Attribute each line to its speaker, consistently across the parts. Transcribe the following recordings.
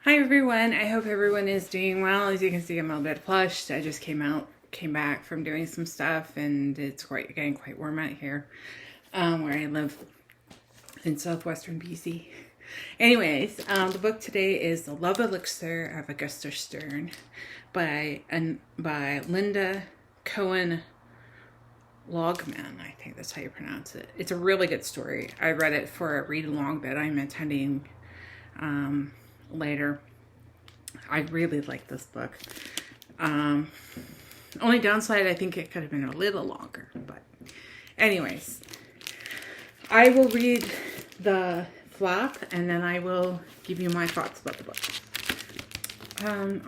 Speaker 1: Hi everyone, I hope everyone is doing well. As you can see, I'm a little bit flushed. I just came back from doing some stuff, and it's getting quite warm out here where I live in southwestern BC. Anyways, the book today is The Love Elixir of Augusta by Lynda Cohen Loigman. I think that's how you pronounce it. It's a really good story. I read it for a read along that I'm attending later. I really like this book. Only downside, I think it could have been a little longer, but anyways, I will read the flap and then I will give you my thoughts about the book.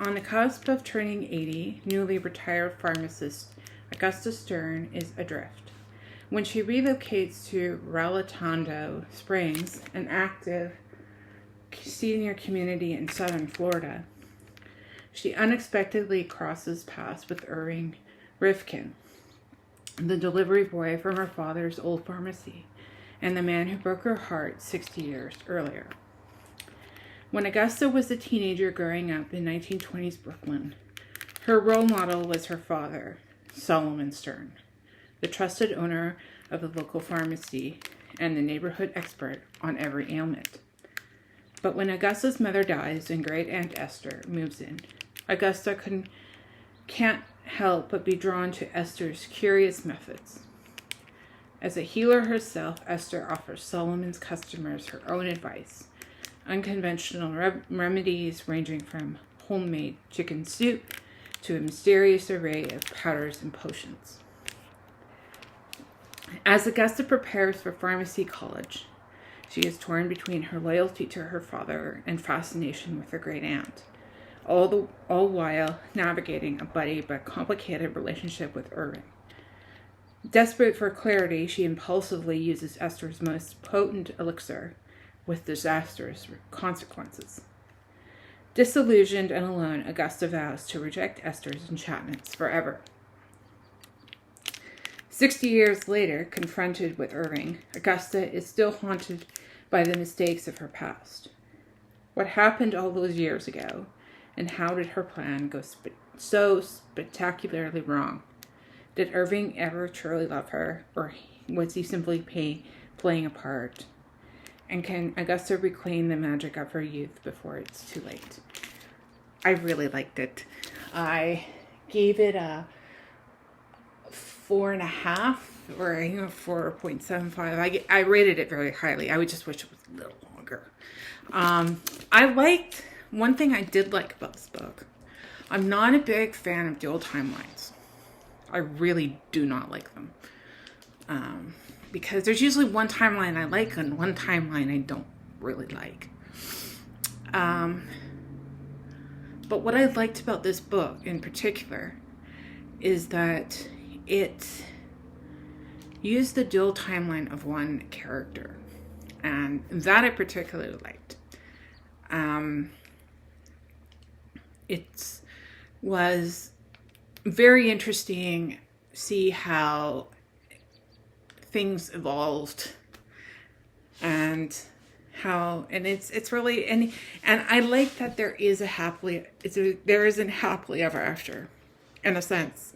Speaker 1: On the cusp of turning 80, newly retired pharmacist Augusta Stern is adrift. When she relocates to Rolatondo Springs, an active senior community in southern Florida, she unexpectedly crosses paths with Irving Rifkin, the delivery boy from her father's old pharmacy, and the man who broke her heart 60 years earlier. When Augusta was a teenager growing up in 1920s Brooklyn, her role model was her father, Solomon Stern, the trusted owner of the local pharmacy and the neighborhood expert on every ailment. But when Augusta's mother dies and great aunt Esther moves in, Augusta can't help but be drawn to Esther's curious methods. As a healer herself, Esther offers Solomon's customers her own advice, unconventional remedies ranging from homemade chicken soup to a mysterious array of powders and potions. As Augusta prepares for pharmacy college, she is torn between her loyalty to her father and fascination with her great aunt, all while navigating a buddy but complicated relationship with Irving. Desperate for clarity, she impulsively uses Esther's most potent elixir with disastrous consequences. Disillusioned and alone, Augusta vows to reject Esther's enchantments forever. 60 years later, confronted with Irving, Augusta is still haunted by the mistakes of her past. What happened all those years ago, and how did her plan go so spectacularly wrong? Did Irving ever truly love her, or was he simply playing a part? And can Augusta reclaim the magic of her youth before it's too late? I really liked it. I gave it a 4.5 or 4.75. I rated it very highly. I would just wish it was a little longer. One thing I did like about this book. I'm not a big fan of dual timelines. I really do not like them. Because there's usually one timeline I like and one timeline I don't really like. But what I liked about this book in particular is that it used the dual timeline of one character, and that I particularly liked. It was very interesting to see how things evolved and it's really and I like that there is a happily ever after, in a sense.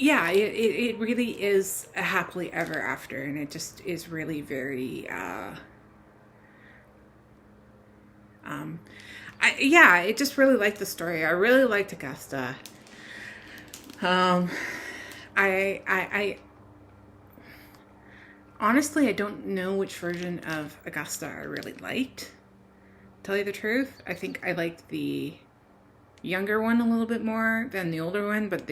Speaker 1: Yeah, it really is a happily ever after, and it just is really very I just really liked the story. I really liked Augusta. I honestly, I don't know which version of Augusta I really liked. To tell you the truth, I think I liked the younger one a little bit more than the older one, but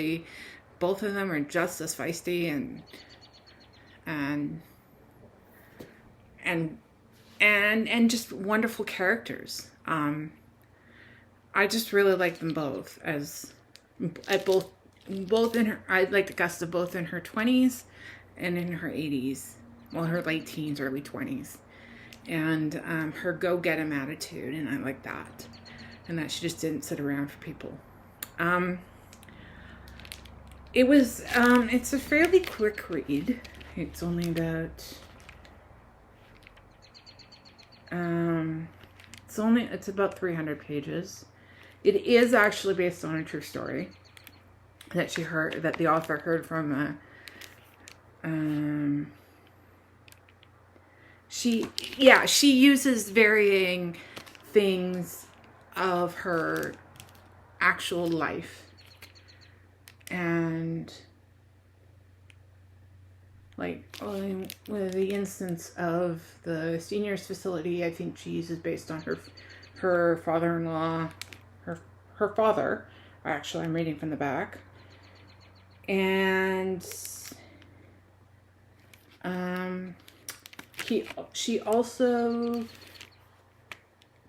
Speaker 1: both of them are just as feisty and just wonderful characters. I just really like them both both in her. I liked Augusta both in her 20s and in her 80s, well, her late teens, early 20s, and her go-get-'em attitude, and I like that, and that she just didn't sit around for people. It's a fairly quick read. It's only about, it's about 300 pages. It is actually based on a true story that the author heard from she uses varying things of her actual life, and like with the instance of the seniors facility, I think she uses based on her father-in-law, her father. Actually, I'm reading from the back. And she also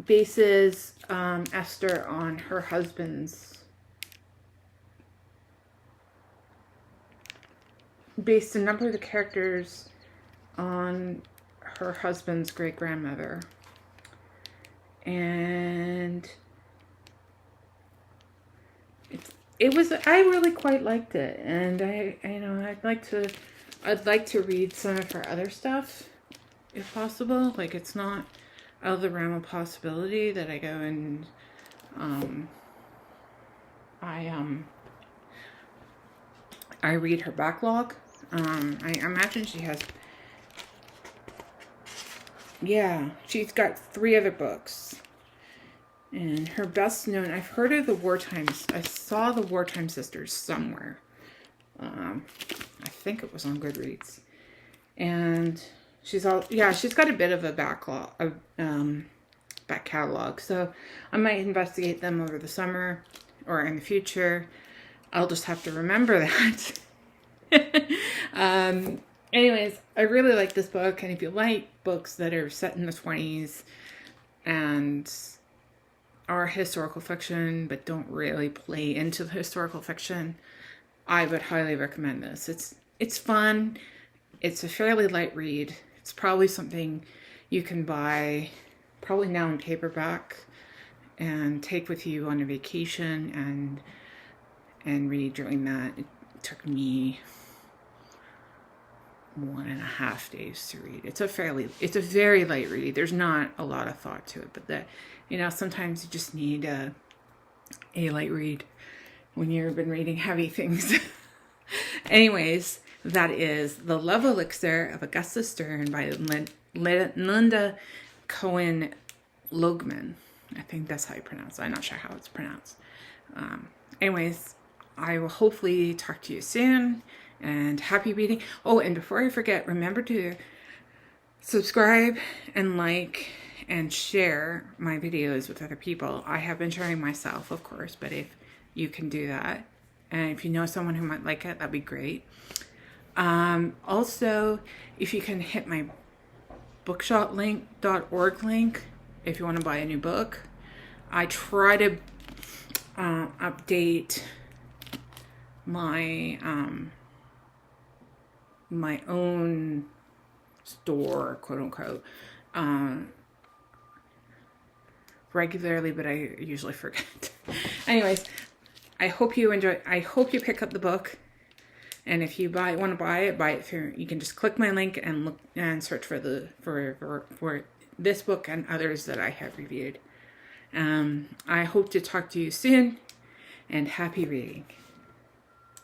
Speaker 1: bases Esther on her husband's, based a number of the characters on her husband's great-grandmother. And I really quite liked it, and I'd like to read some of her other stuff if possible. Like, it's not out of the realm of possibility that I go and I read her backlog. I imagine she has, she's got 3 other books. And her best known, I've heard of the Wartimes. I saw the Wartime Sisters somewhere. I think it was on Goodreads. And she's got a bit of a back catalog. So I might investigate them over the summer or in the future. I'll just have to remember that. Anyways, I really like this book. And if you like books that are set in the 20s and are historical fiction but don't really play into the historical fiction, I would highly recommend this. It's fun. It's a fairly light read. It's probably something you can buy probably now in paperback and take with you on a vacation and read during that. It took me 1.5 days to read. It's a very light read. There's not a lot of thought to it, but sometimes you just need a light read when you've been reading heavy things. Anyways, that is The Love Elixir of Augusta Stern by Lynda Cohen Loigman. I think that's how you pronounce it. I'm not sure how it's pronounced. Anyways, I will hopefully talk to you soon, and happy reading. Oh, and before I forget, remember to subscribe and like and share my videos with other people. I have been sharing myself, of course, but if you can do that, and if you know someone who might like it, that'd be great. Also, if you can hit my bookshoplink.org link if you want to buy a new book. I try to update my my own store, quote unquote, regularly, but I usually forget. Anyways, I hope you enjoy. I hope you pick up the book, and if you want to buy it through. You can just click my link and look and search for this book and others that I have reviewed. I hope to talk to you soon, and happy reading.